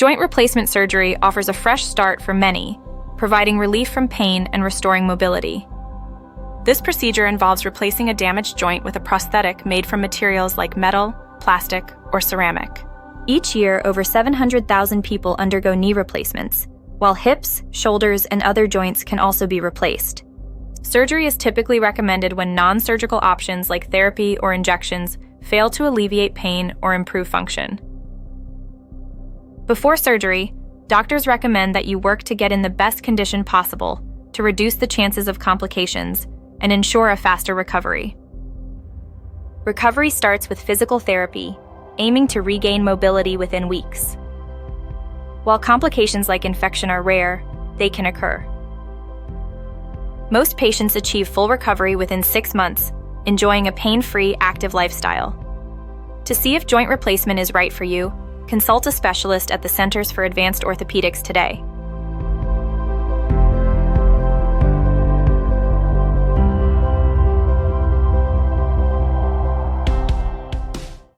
Joint replacement surgery offers a fresh start for many, providing relief from pain and restoring mobility. This procedure involves replacing a damaged joint with a prosthetic made from materials like metal, plastic, or ceramic. Each year, over 700,000 people undergo knee replacements, while hips, shoulders, and other joints can also be replaced. Surgery is typically recommended when non-surgical options like therapy or injections fail to alleviate pain or improve function. Before surgery, doctors recommend that you work to get in the best condition possible to reduce the chances of complications and ensure a faster recovery. Recovery starts with physical therapy, aiming to regain mobility within weeks. While complications like infection are rare, they can occur. Most patients achieve full recovery within 6 months, enjoying a pain-free, active lifestyle. To see if joint replacement is right for you, consult a specialist at the Centers for Advanced Orthopedics today.